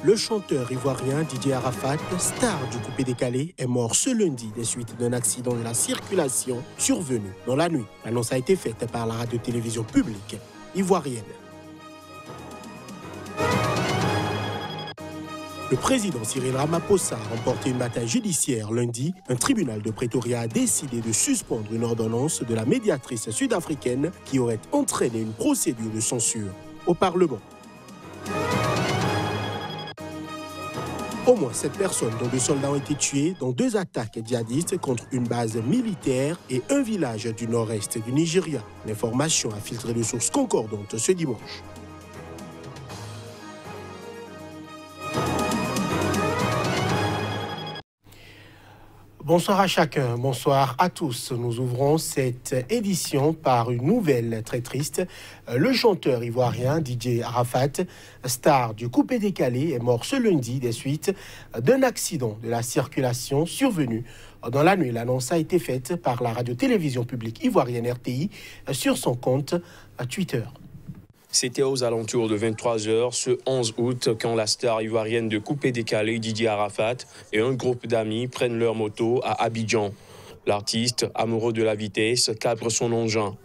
Le chanteur ivoirien Didier Arafat, star du coupé-décalé, est mort ce lundi des suites d'un accident de la circulation survenu dans la nuit. L'annonce a été faite par la radio-télévision publique ivoirienne. Le président Cyril Ramaphosa a remporté une bataille judiciaire lundi. Un tribunal de Pretoria a décidé de suspendre une ordonnance de la médiatrice sud-africaine qui aurait entraîné une procédure de censure au Parlement. Au moins 7 personnes, dont 2 soldats, ont été tués dans 2 attaques djihadistes contre une base militaire et un village du nord-est du Nigeria. L'information a filtré de sources concordantes ce dimanche. Bonsoir à chacun, bonsoir à tous. Nous ouvrons cette édition par une nouvelle très triste. Le chanteur ivoirien Didier Arafat, star du coupé-décalé, est mort ce lundi des suites d'un accident de la circulation survenu dans la nuit. L'annonce a été faite par la radio-télévision publique ivoirienne RTI sur son compte Twitter. C'était aux alentours de 23h ce 11 août quand la star ivoirienne de coupé-décalé Didier Arafat et un groupe d'amis prennent leur moto à Abidjan. L'artiste, amoureux de la vitesse, cabre son engin.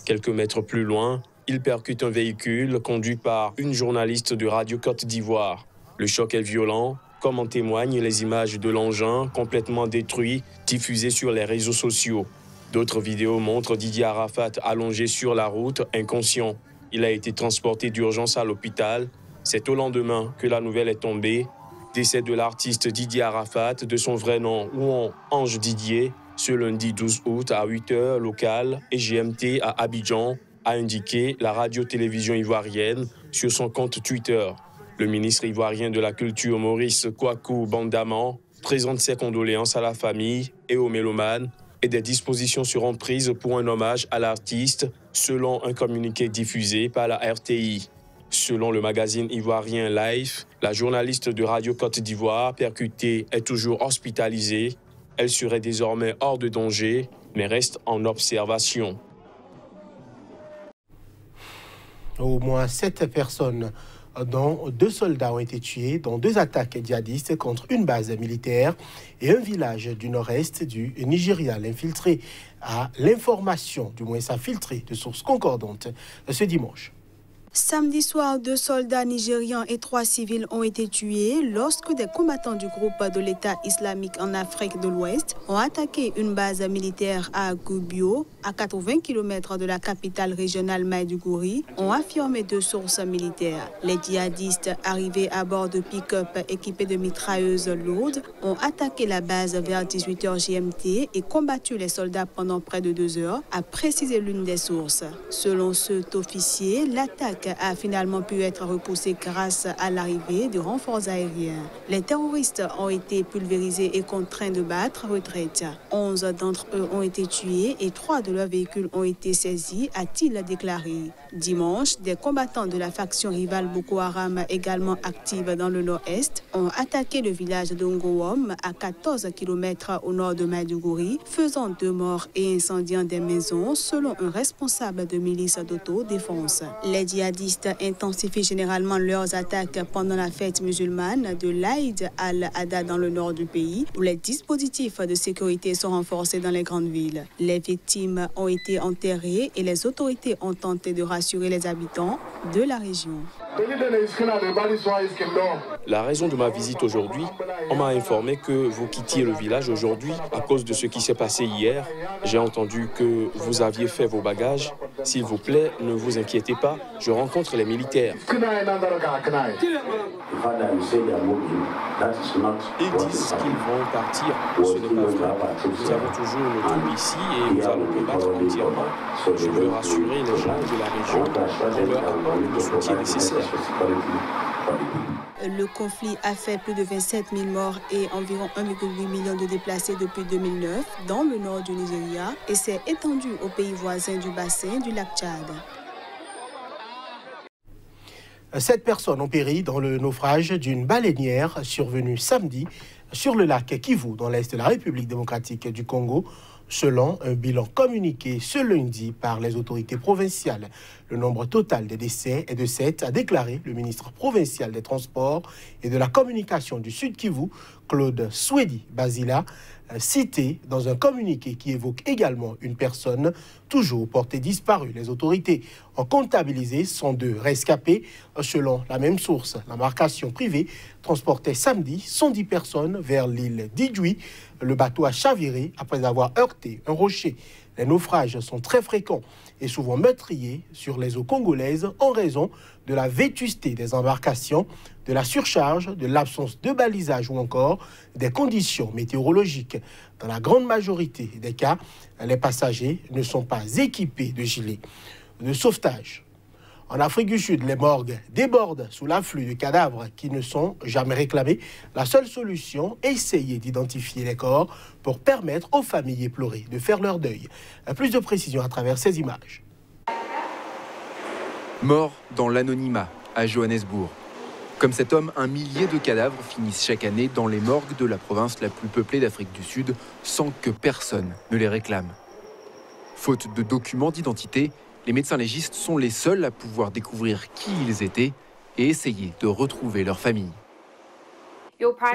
Quelques mètres plus loin, il percute un véhicule conduit par une journaliste de Radio Côte d'Ivoire. Le choc est violent, comme en témoignent les images de l'engin complètement détruit diffusées sur les réseaux sociaux. D'autres vidéos montrent Didier Arafat allongé sur la route, inconscient. Il a été transporté d'urgence à l'hôpital. C'est au lendemain que la nouvelle est tombée. Décès de l'artiste Didier Arafat, de son vrai nom Ouan Ange Didier, ce lundi 12 août à 8h locale et GMT à Abidjan, a indiqué la radio-télévision ivoirienne sur son compte Twitter. Le ministre ivoirien de la Culture Maurice Kouakou Bandaman présente ses condoléances à la famille et aux mélomanes et des dispositions seront prises pour un hommage à l'artiste, selon un communiqué diffusé par la RTI. Selon le magazine ivoirien Life, la journaliste de Radio Côte d'Ivoire percutée est toujours hospitalisée. Elle serait désormais hors de danger, mais reste en observation. Au moins 7 personnes, dont 2 soldats, ont été tués dans 2 attaques djihadistes contre une base militaire et un village du nord-est du Nigeria. L'infiltré a l'information, du moins ça filtré de sources concordantes ce dimanche. Samedi soir, 2 soldats nigérians et 3 civils ont été tués lorsque des combattants du groupe de l'État islamique en Afrique de l'Ouest ont attaqué une base militaire à Gubio, à 80 km de la capitale régionale Maïdougouri, ont affirmé 2 sources militaires. Les djihadistes arrivés à bord de pick-up équipés de mitrailleuses lourdes ont attaqué la base vers 18h GMT et combattu les soldats pendant près de 2 heures, a précisé l'une des sources. Selon cet officier, l'attaque a finalement pu être repoussée grâce à l'arrivée de renforts aériens. Les terroristes ont été pulvérisés et contraints de battre retraite. 11 d'entre eux ont été tués et 3 de leurs véhicules ont été saisis, a-t-il déclaré. Dimanche, des combattants de la faction rivale Boko Haram, également active dans le nord-est, ont attaqué le village de Ngowom à 14 km au nord de Maïdougouri, faisant 2 morts et incendiant des maisons, selon un responsable de milice d'autodéfense. Les djihadistes intensifient généralement leurs attaques pendant la fête musulmane de l'Aïd al-Adha dans le nord du pays, où les dispositifs de sécurité sont renforcés dans les grandes villes. Les victimes ont été enterrées et les autorités ont tenté de rassurer les habitants de la région. La raison de ma visite aujourd'hui, on m'a informé que vous quittiez le village aujourd'hui à cause de ce qui s'est passé hier. J'ai entendu que vous aviez fait vos bagages. S'il vous plaît, ne vous inquiétez pas, je rencontre les militaires. Ils disent qu'ils vont partir. Ce n'est pas vrai. Nous avons toujours nos troupes ici et nous allons combattre entièrement. Je veux rassurer les gens de la région en leur apportant le soutien nécessaire. Le conflit a fait plus de 27 000 morts et environ 1,8 million de déplacés depuis 2009 dans le nord du Nigeria et s'est étendu aux pays voisins du bassin du lac Tchad. 7 personnes ont péri dans le naufrage d'une baleinière survenue samedi sur le lac Kivu, dans l'est de la République démocratique du Congo, Selon un bilan communiqué ce lundi par les autorités provinciales, le nombre total des décès est de 7, a déclaré le ministre provincial des Transports et de la Communication du Sud Kivu, Claude Swedi Basila, cité dans un communiqué qui évoque également une personne toujours portée disparue. Les autorités ont comptabilisé 102 rescapés. Selon la même source, l'embarcation privée transportait samedi 110 personnes vers l'île d'Idjoui. Le bateau a chaviré après avoir heurté un rocher. Les naufrages sont très fréquents et souvent meurtriers sur les eaux congolaises en raison de la vétusté des embarcations, de la surcharge, de l'absence de balisage ou encore des conditions météorologiques. Dans la grande majorité des cas, les passagers ne sont pas équipés de gilets de sauvetage. En Afrique du Sud, les morgues débordent sous l'afflux de cadavres qui ne sont jamais réclamés. La seule solution, essayer d'identifier les corps pour permettre aux familles éplorées de faire leur deuil. Plus de précisions à travers ces images. Mort dans l'anonymat à Johannesburg. Comme cet homme, un millier de cadavres finissent chaque année dans les morgues de la province la plus peuplée d'Afrique du Sud sans que personne ne les réclame. Faute de documents d'identité, les médecins légistes sont les seuls à pouvoir découvrir qui ils étaient et essayer de retrouver leur famille.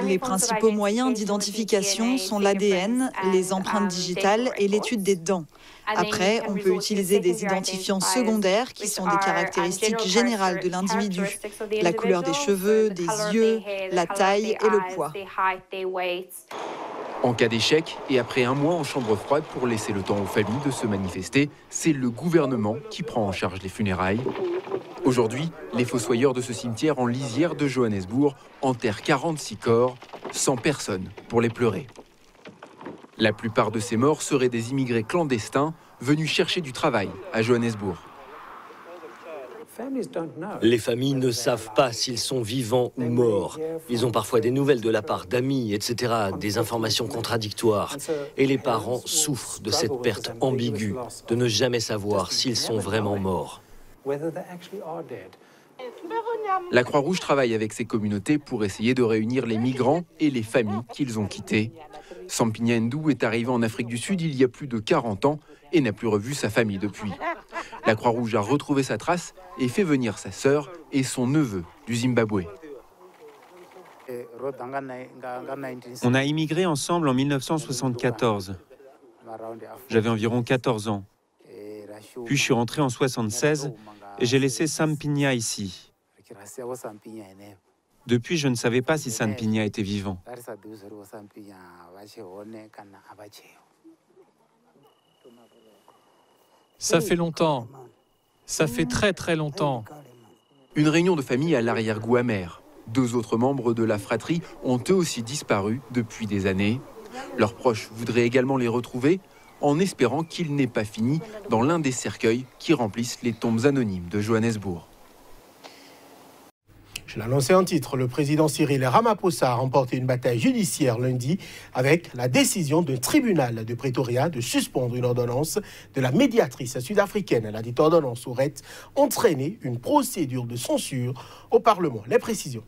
Les principaux moyens d'identification sont l'ADN, les empreintes digitales et l'étude des dents. Après, on peut utiliser des identifiants secondaires qui sont des caractéristiques générales de l'individu. La couleur des cheveux, des yeux, la taille et le poids. En cas d'échec, et après un mois en chambre froide pour laisser le temps aux familles de se manifester, c'est le gouvernement qui prend en charge les funérailles. Aujourd'hui, les fossoyeurs de ce cimetière en lisière de Johannesburg enterrent 46 corps, sans personne pour les pleurer. La plupart de ces morts seraient des immigrés clandestins venus chercher du travail à Johannesburg. Les familles ne savent pas s'ils sont vivants ou morts. Ils ont parfois des nouvelles de la part d'amis, etc., des informations contradictoires. Et les parents souffrent de cette perte ambiguë, de ne jamais savoir s'ils sont vraiment morts. La Croix-Rouge travaille avec ces communautés pour essayer de réunir les migrants et les familles qu'ils ont quittées. Sampigna Ndou est arrivé en Afrique du Sud il y a plus de 40 ans et n'a plus revu sa famille depuis. La Croix-Rouge a retrouvé sa trace et fait venir sa sœur et son neveu du Zimbabwe. On a immigré ensemble en 1974. J'avais environ 14 ans. Puis je suis rentré en 1976 et j'ai laissé Sampigna ici. Depuis, je ne savais pas si Sampigna était vivant. Ça fait longtemps. Ça fait très très longtemps. Une réunion de famille à l'arrière-goût amer. 2 autres membres de la fratrie ont eux aussi disparu depuis des années. Leurs proches voudraient également les retrouver en espérant qu'il n'ait pas fini dans l'un des cercueils qui remplissent les tombes anonymes de Johannesburg. Je l'annonçais en titre, le président Cyril Ramaphosa a remporté une bataille judiciaire lundi avec la décision d'un tribunal de Pretoria de suspendre une ordonnance de la médiatrice sud-africaine. La dite ordonnance aurait entraîné une procédure de censure au Parlement. Les précisions.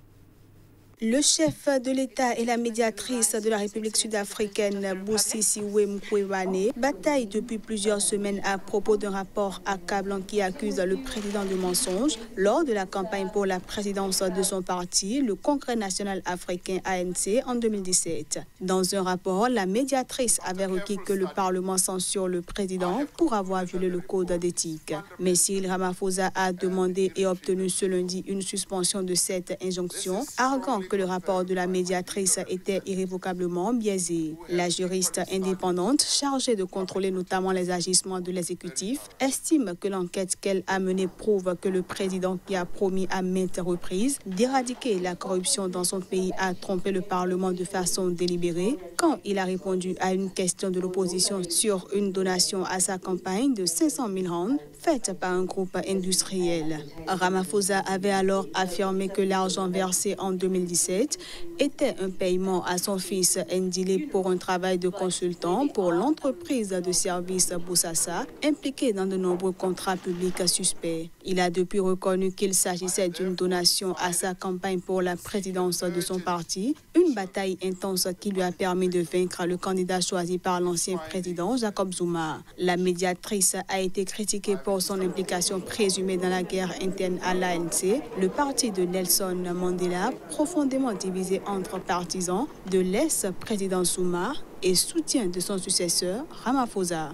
Le chef de l'État et la médiatrice de la République sud-africaine, Busisiwe Mkhwebane, bataillent depuis plusieurs semaines à propos d'un rapport accablant qui accuse le président de mensonge lors de la campagne pour la présidence de son parti, le Congrès national africain ANC, en 2017. Dans un rapport, la médiatrice avait requis que le Parlement censure le président pour avoir violé le code d'éthique. Mais Cyril Ramaphosa a demandé et obtenu ce lundi une suspension de cette injonction, arguant que le rapport de la médiatrice était irrévocablement biaisé. La juriste indépendante, chargée de contrôler notamment les agissements de l'exécutif, estime que l'enquête qu'elle a menée prouve que le président, qui a promis à maintes reprises d'éradiquer la corruption dans son pays, a trompé le Parlement de façon délibérée quand il a répondu à une question de l'opposition sur une donation à sa campagne de 500 000 rands faite par un groupe industriel. Ramaphosa avait alors affirmé que l'argent versé en 2017 2017 était un paiement à son fils Ndile pour un travail de consultant pour l'entreprise de services Boussassa, impliquée dans de nombreux contrats publics suspects. Il a depuis reconnu qu'il s'agissait d'une donation à sa campagne pour la présidence de son parti, une bataille intense qui lui a permis de vaincre le candidat choisi par l'ancien président Jacob Zuma. La médiatrice a été critiquée pour son implication présumée dans la guerre interne à l'ANC, le parti de Nelson Mandela, profondément divisé entre partisans de l'ex-président Zuma et soutien de son successeur Ramaphosa.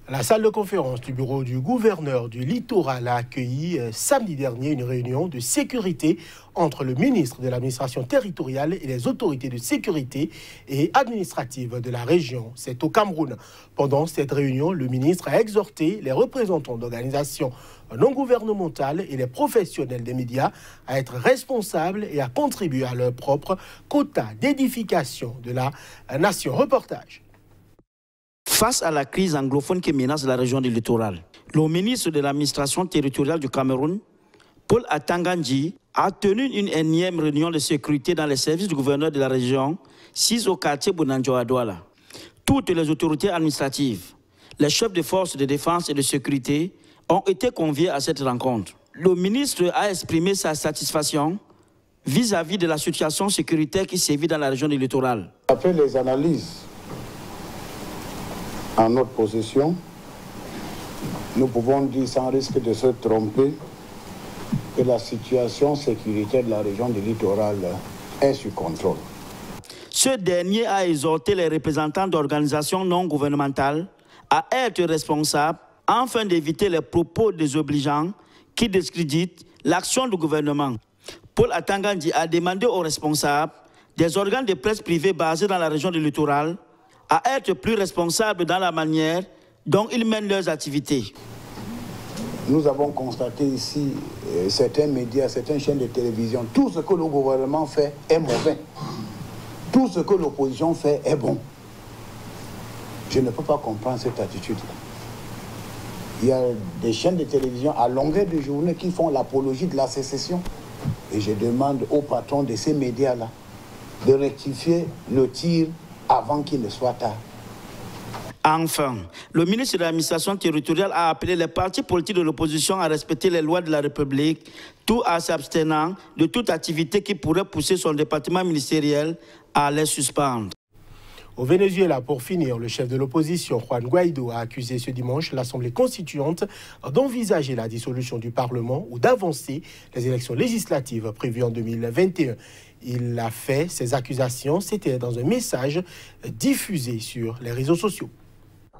La salle de conférence du bureau du gouverneur du littoral a accueilli samedi dernier une réunion de sécurité entre le ministre de l'administration territoriale et les autorités de sécurité et administrative de la région. C'est au Cameroun. Pendant cette réunion, le ministre a exhorté les représentants d'organisations non gouvernementales et les professionnels des médias à être responsables et à contribuer à leur propre quota d'édification de la nation. Reportage. Face à la crise anglophone qui menace la région du littoral, le ministre de l'administration territoriale du Cameroun, Paul Atanga Nji, a tenu une énième réunion de sécurité dans les services du gouverneur de la région, 6 au quartier Bounanjo à Douala. Toutes les autorités administratives, les chefs de forces de défense et de sécurité ont été conviés à cette rencontre. Le ministre a exprimé sa satisfaction vis-à-vis de la situation sécuritaire qui sévit dans la région du littoral. Après les analyses en notre possession, nous pouvons dire sans risque de se tromper que la situation sécuritaire de la région du littoral est sous contrôle. Ce dernier a exhorté les représentants d'organisations non gouvernementales à être responsables afin d'éviter les propos désobligeants qui discréditent l'action du gouvernement. Paul Atanga Nji a demandé aux responsables des organes de presse privés basés dans la région du littoral à être plus responsables dans la manière dont ils mènent leurs activités. Nous avons constaté ici certains médias, certaines chaînes de télévision, tout ce que le gouvernement fait est mauvais. Tout ce que l'opposition fait est bon. Je ne peux pas comprendre cette attitude-là. Il y a des chaînes de télévision à longueur de journée qui font l'apologie de la sécession. Et je demande aux patrons de ces médias-là de rectifier le tir avant qu'il ne soit tard. Enfin, le ministre de l'administration territoriale a appelé les partis politiques de l'opposition à respecter les lois de la République, tout en s'abstenant de toute activité qui pourrait pousser son département ministériel à les suspendre. Au Venezuela, pour finir, le chef de l'opposition, Juan Guaido, a accusé ce dimanche l'Assemblée constituante d'envisager la dissolution du Parlement ou d'avancer les élections législatives prévues en 2021. Il a fait ces accusations, c'était dans un message diffusé sur les réseaux sociaux.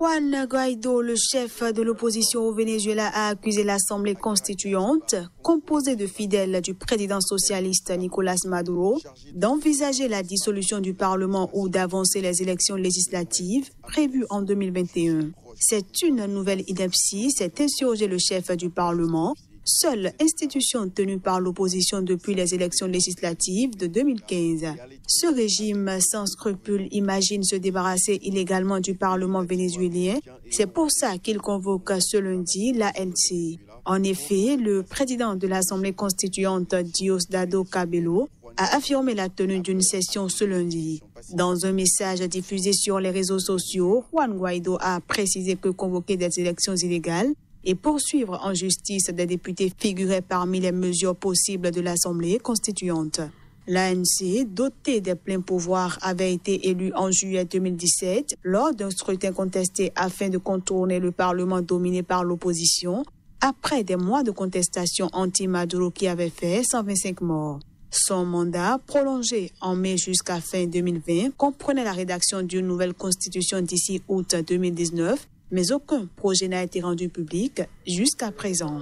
Juan Guaido, le chef de l'opposition au Venezuela, a accusé l'Assemblée constituante, composée de fidèles du président socialiste Nicolás Maduro, d'envisager la dissolution du Parlement ou d'avancer les élections législatives prévues en 2021. C'est une nouvelle ineptie, s'est insurgé le chef du Parlement, seule institution tenue par l'opposition depuis les élections législatives de 2015. Ce régime sans scrupules imagine se débarrasser illégalement du Parlement vénézuélien. C'est pour ça qu'il convoque ce lundi l'ANC. En effet, le président de l'Assemblée constituante, Diosdado Cabello, a affirmé la tenue d'une session ce lundi. Dans un message diffusé sur les réseaux sociaux, Juan Guaido a précisé que convoquer des élections illégales et poursuivre en justice des députés figurait parmi les mesures possibles de l'Assemblée constituante. L'ANC, dotée des pleins pouvoirs, avait été élue en juillet 2017 lors d'un scrutin contesté afin de contourner le Parlement dominé par l'opposition, après des mois de contestation anti-Maduro qui avait fait 125 morts. Son mandat, prolongé en mai jusqu'à fin 2020, comprenait la rédaction d'une nouvelle constitution d'ici août 2019, mais aucun projet n'a été rendu public jusqu'à présent.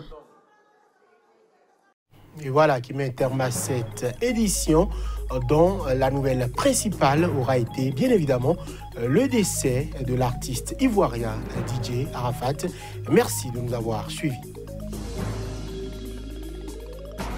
Et voilà qui met terme à cette édition dont la nouvelle principale aura été bien évidemment le décès de l'artiste ivoirien DJ Arafat. Merci de nous avoir suivis.